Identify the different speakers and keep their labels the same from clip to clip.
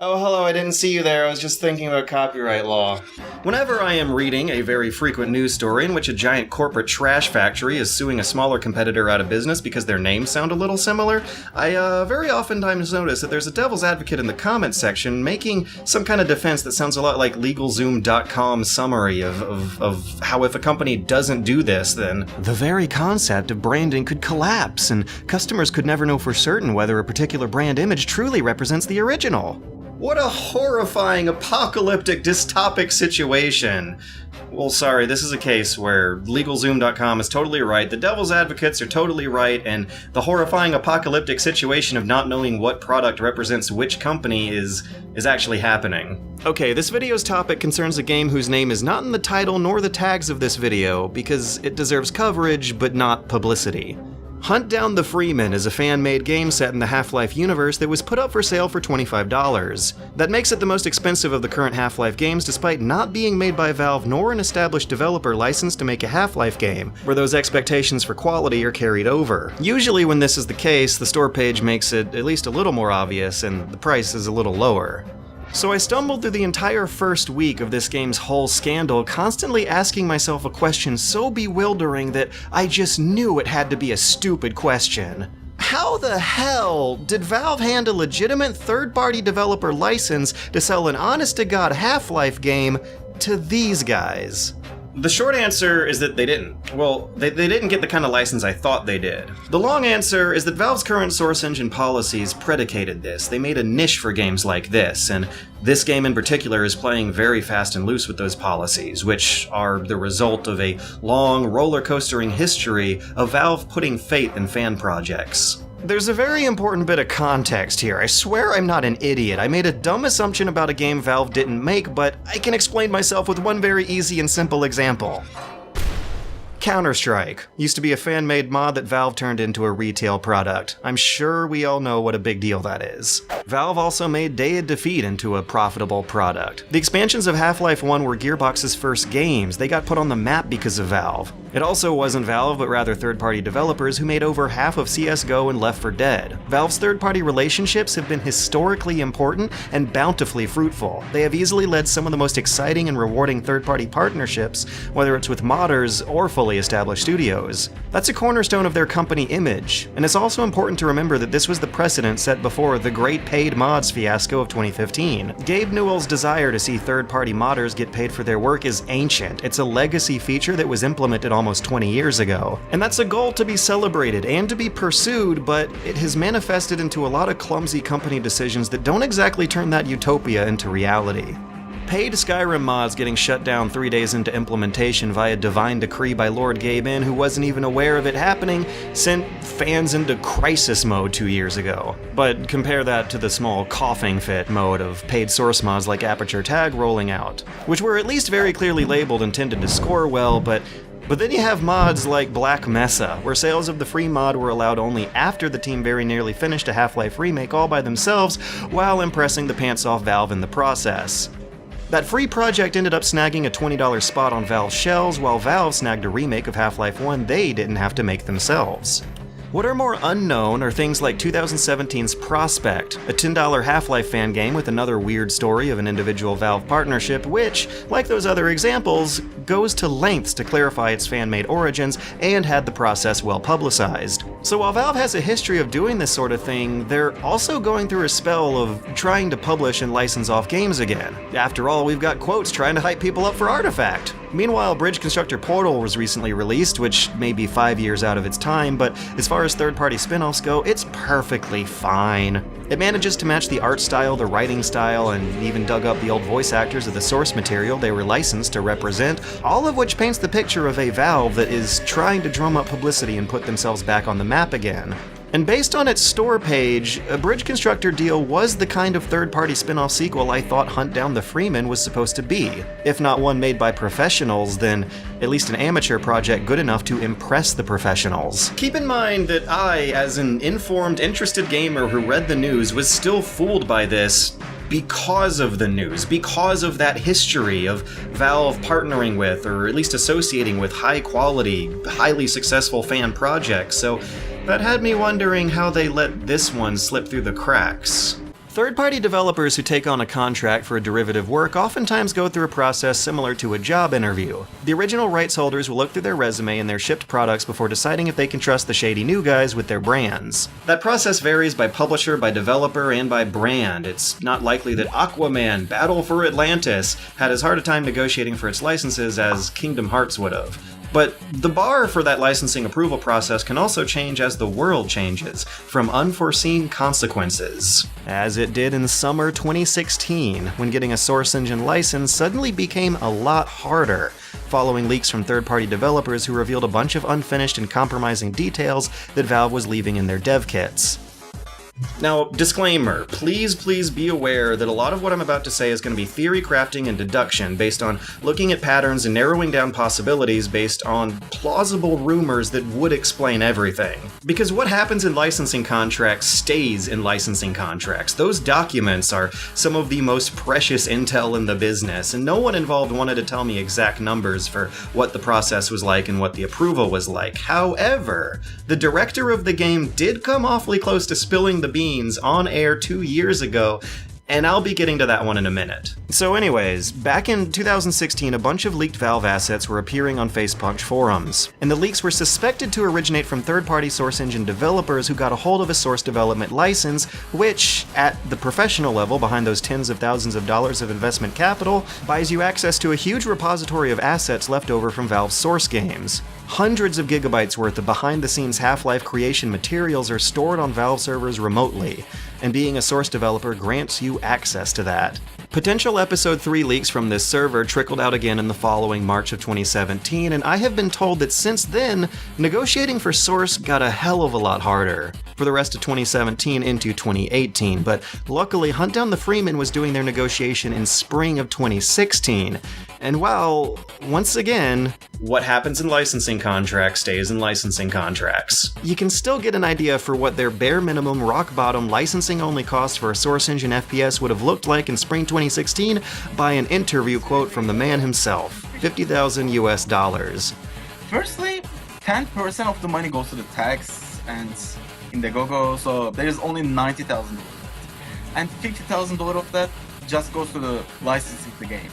Speaker 1: Oh, hello, I didn't see you there. I was just thinking about copyright law. Whenever I am reading a very frequent news story in which a giant corporate trash factory is suing a smaller competitor out of business because their names sound a little similar, I very oftentimes notice that there's a devil's advocate in the comments section making some kind of defense that sounds a lot like LegalZoom.com's summary of how if a company doesn't do this, then the very concept of branding could collapse and customers could never know for certain whether a particular brand image truly represents the original. What a horrifying, apocalyptic, dystopic situation. Well, sorry, this is a case where LegalZoom.com is totally right, the devil's advocates are totally right, and the horrifying apocalyptic situation of not knowing what product represents which company is actually happening. Okay, this video's topic concerns a game whose name is not in the title nor the tags of this video, because it deserves coverage, but not publicity. Hunt Down the Freeman is a fan-made game set in the Half-Life universe that was put up for sale for $25. That makes it the most expensive of the current Half-Life games despite not being made by Valve nor an established developer licensed to make a Half-Life game, where those expectations for quality are carried over. Usually when this is the case, the store page makes it at least a little more obvious and the price is a little lower. So I stumbled through the entire first week of this game's whole scandal, constantly asking myself a question so bewildering that I just knew it had to be a stupid question. How the hell did Valve hand a legitimate third-party developer license to sell an honest-to-God Half-Life game to these guys? The short answer is that they didn't. Well, they didn't get the kind of license I thought they did. The long answer is that Valve's current Source Engine policies predicated this. They made a niche for games like this, and this game in particular is playing very fast and loose with those policies, which are the result of a long, roller-coastering history of Valve putting faith in fan projects. There's a very important bit of context here. I swear I'm not an idiot. I made a dumb assumption about a game Valve didn't make, but I can explain myself with one very easy and simple example. Counter-Strike used to be a fan-made mod that Valve turned into a retail product. I'm sure we all know what a big deal that is. Valve also made Day of Defeat into a profitable product. The expansions of Half-Life 1 were Gearbox's first games. They got put on the map because of Valve. It also wasn't Valve, but rather third-party developers who made over half of CSGO and Left 4 Dead. Valve's third-party relationships have been historically important and bountifully fruitful. They have easily led some of the most exciting and rewarding third-party partnerships, whether it's with modders or fully established studios. That's a cornerstone of their company image, and it's also important to remember that this was the precedent set before the great paid mods fiasco of 2015. Gabe Newell's desire to see third-party modders get paid for their work is ancient. It's a legacy feature that was implemented almost 20 years ago. And that's a goal to be celebrated and to be pursued, but it has manifested into a lot of clumsy company decisions that don't exactly turn that utopia into reality. Paid Skyrim mods getting shut down 3 days into implementation via divine decree by Lord Gaben, who wasn't even aware of it happening, sent fans into crisis mode 2 years ago. But compare that to the small coughing fit mode of paid source mods like Aperture Tag rolling out, which were at least very clearly labeled intended to score well, but then you have mods like Black Mesa, where sales of the free mod were allowed only after the team very nearly finished a Half-Life remake all by themselves, while impressing the pants off Valve in the process. That free project ended up snagging a $20 spot on Valve's shelves, while Valve snagged a remake of Half-Life 1 they didn't have to make themselves. What are more unknown are things like 2017's Prospect, a $10 Half-Life fan game with another weird story of an individual Valve partnership which, like those other examples, goes to lengths to clarify its fan-made origins and had the process well publicized. So while Valve has a history of doing this sort of thing, they're also going through a spell of trying to publish and license off games again. After all, we've got Quotes trying to hype people up for Artifact. Meanwhile, Bridge Constructor Portal was recently released, which may be 5 years out of its time, but as far as third-party spin-offs go, it's perfectly fine. It manages to match the art style, the writing style, and even dug up the old voice actors of the source material they were licensed to represent, all of which paints the picture of a Valve that is trying to drum up publicity and put themselves back on the map again. And based on its store page, a Bridge Constructor deal was the kind of third-party spin-off sequel I thought Hunt Down the Freeman was supposed to be. If not one made by professionals, then at least an amateur project good enough to impress the professionals. Keep in mind that I, as an informed, interested gamer who read the news, was still fooled by this because of the news, because of that history of Valve partnering with, or at least associating with, high-quality, highly successful fan projects, so that had me wondering how they let this one slip through the cracks. Third-party developers who take on a contract for a derivative work oftentimes go through a process similar to a job interview. The original rights holders will look through their resume and their shipped products before deciding if they can trust the shady new guys with their brands. That process varies by publisher, by developer, and by brand. It's not likely that Aquaman, Battle for Atlantis, had as hard a time negotiating for its licenses as Kingdom Hearts would have. But the bar for that licensing approval process can also change as the world changes, from unforeseen consequences. As it did in summer 2016, when getting a Source Engine license suddenly became a lot harder, following leaks from third-party developers who revealed a bunch of unfinished and compromising details that Valve was leaving in their dev kits. Now, disclaimer, please be aware that a lot of what I'm about to say is going to be theory crafting and deduction based on looking at patterns and narrowing down possibilities based on plausible rumors that would explain everything. Because what happens in licensing contracts stays in licensing contracts. Those documents are some of the most precious intel in the business, and no one involved wanted to tell me exact numbers for what the process was like and what the approval was like. However, the director of the game did come awfully close to spilling the beans on air 2 years ago, and I'll be getting to that one in a minute. So anyways, back in 2016, a bunch of leaked Valve assets were appearing on Facepunch forums, and the leaks were suspected to originate from third-party Source Engine developers who got a hold of a source development license, which, at the professional level, behind those tens of thousands of dollars of investment capital, buys you access to a huge repository of assets left over from Valve's source games. Hundreds of gigabytes worth of behind-the-scenes Half-Life creation materials are stored on Valve servers remotely, and being a Source developer grants you access to that. Potential Episode 3 leaks from this server trickled out again in the following March of 2017, and I have been told that since then, negotiating for Source got a hell of a lot harder for the rest of 2017 into 2018, but luckily Hunt Down the Freeman was doing their negotiation in spring of 2016, and while, once again, what happens in licensing contracts stays in licensing contracts, you can still get an idea for what their bare minimum rock-bottom licensing-only cost for a Source Engine FPS would have looked like in spring 2016 by an interview quote from the man himself, $50,000 US.
Speaker 2: Firstly, 10% of the money goes to the tax and Indiegogo, so there is only $90,000. And $50,000 of that just goes to the licensing the game.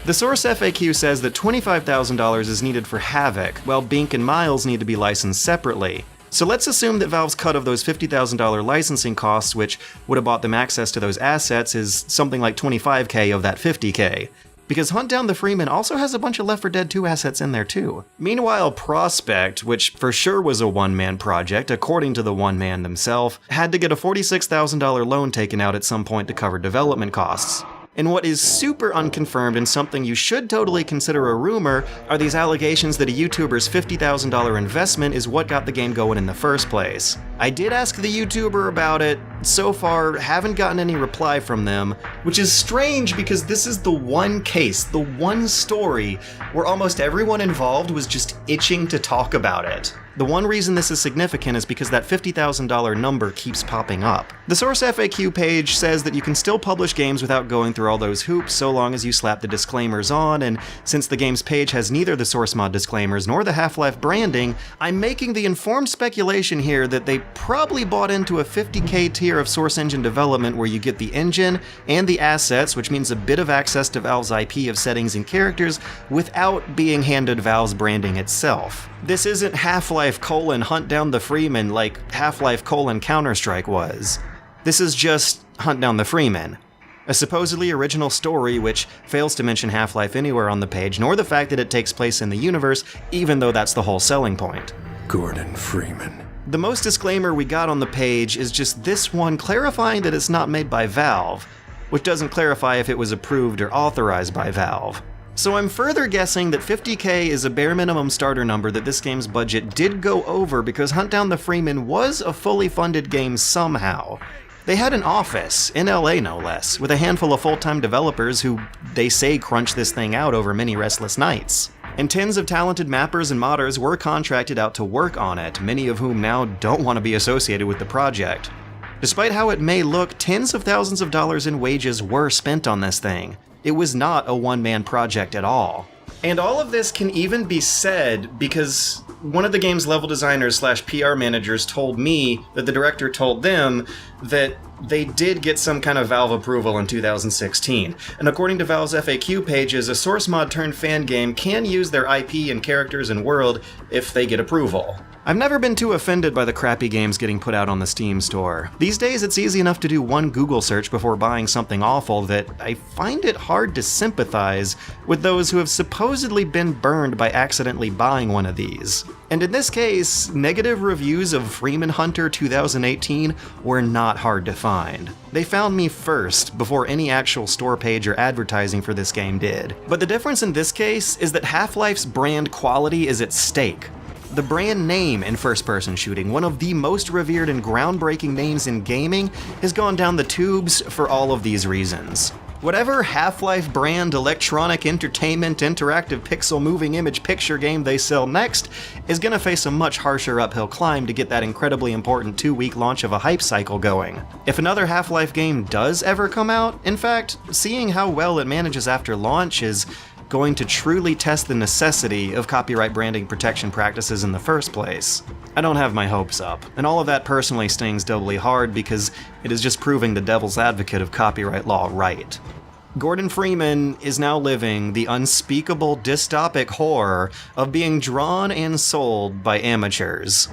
Speaker 1: The Source FAQ says that $25,000 is needed for Havoc, while Bink and Miles need to be licensed separately. So let's assume that Valve's cut of those $50,000 licensing costs, which would have bought them access to those assets, is something like $25K of that $50K. Because Hunt Down the Freeman also has a bunch of Left 4 Dead 2 assets in there too. Meanwhile, Prospect, which for sure was a one-man project, according to the one man themselves, had to get a $46,000 loan taken out at some point to cover development costs. And what is super unconfirmed and something you should totally consider a rumor are these allegations that a YouTuber's $50,000 investment is what got the game going in the first place. I did ask the YouTuber about it, so far haven't gotten any reply from them, which is strange because this is the one case, the one story, where almost everyone involved was just itching to talk about it. The one reason this is significant is because that $50,000 number keeps popping up. The Source FAQ page says that you can still publish games without going through all those hoops so long as you slap the disclaimers on, and since the game's page has neither the Source Mod disclaimers nor the Half-Life branding, I'm making the informed speculation here that they probably bought into a $50K tier of Source Engine development where you get the engine and the assets, which means a bit of access to Valve's IP of settings and characters, without being handed Valve's branding itself. This isn't Half-Life Hunt Down the Freeman like Half-Life Counter-Strike was. This is just Hunt Down the Freeman, a supposedly original story which fails to mention Half-Life anywhere on the page, nor the fact that it takes place in the universe, even though that's the whole selling point.
Speaker 3: Gordon Freeman.
Speaker 1: The most disclaimer we got on the page is just this one clarifying that it's not made by Valve, which doesn't clarify if it was approved or authorized by Valve. So I'm further guessing that $50K is a bare minimum starter number that this game's budget did go over because Hunt Down the Freeman was a fully funded game somehow. They had an office, in LA no less, with a handful of full-time developers who they say crunched this thing out over many restless nights. And tens of talented mappers and modders were contracted out to work on it, many of whom now don't want to be associated with the project. Despite how it may look, tens of thousands of dollars in wages were spent on this thing. It was not a one-man project at all. And all of this can even be said because one of the game's level designers / PR managers told me that the director told them that they did get some kind of Valve approval in 2016. And according to Valve's FAQ pages, a source mod turned fan game can use their IP and characters and world if they get approval. I've never been too offended by the crappy games getting put out on the Steam store. These days, it's easy enough to do one Google search before buying something awful that I find it hard to sympathize with those who have supposedly been burned by accidentally buying one of these. And in this case, negative reviews of Freeman Hunter 2018 were not hard to find. They found me first, before any actual store page or advertising for this game did. But the difference in this case is that Half-Life's brand quality is at stake. The brand name in first-person shooting, one of the most revered and groundbreaking names in gaming, has gone down the tubes for all of these reasons. Whatever Half-Life brand electronic entertainment interactive pixel moving image picture game they sell next is gonna face a much harsher uphill climb to get that incredibly important 2-week launch of a hype cycle going. If another Half-Life game does ever come out, in fact, seeing how well it manages after launch is going to truly test the necessity of copyright branding protection practices in the first place. I don't have my hopes up, and all of that personally stings doubly hard because it is just proving the devil's advocate of copyright law right. Gordon Freeman is now living the unspeakable dystopic horror of being drawn and sold by amateurs.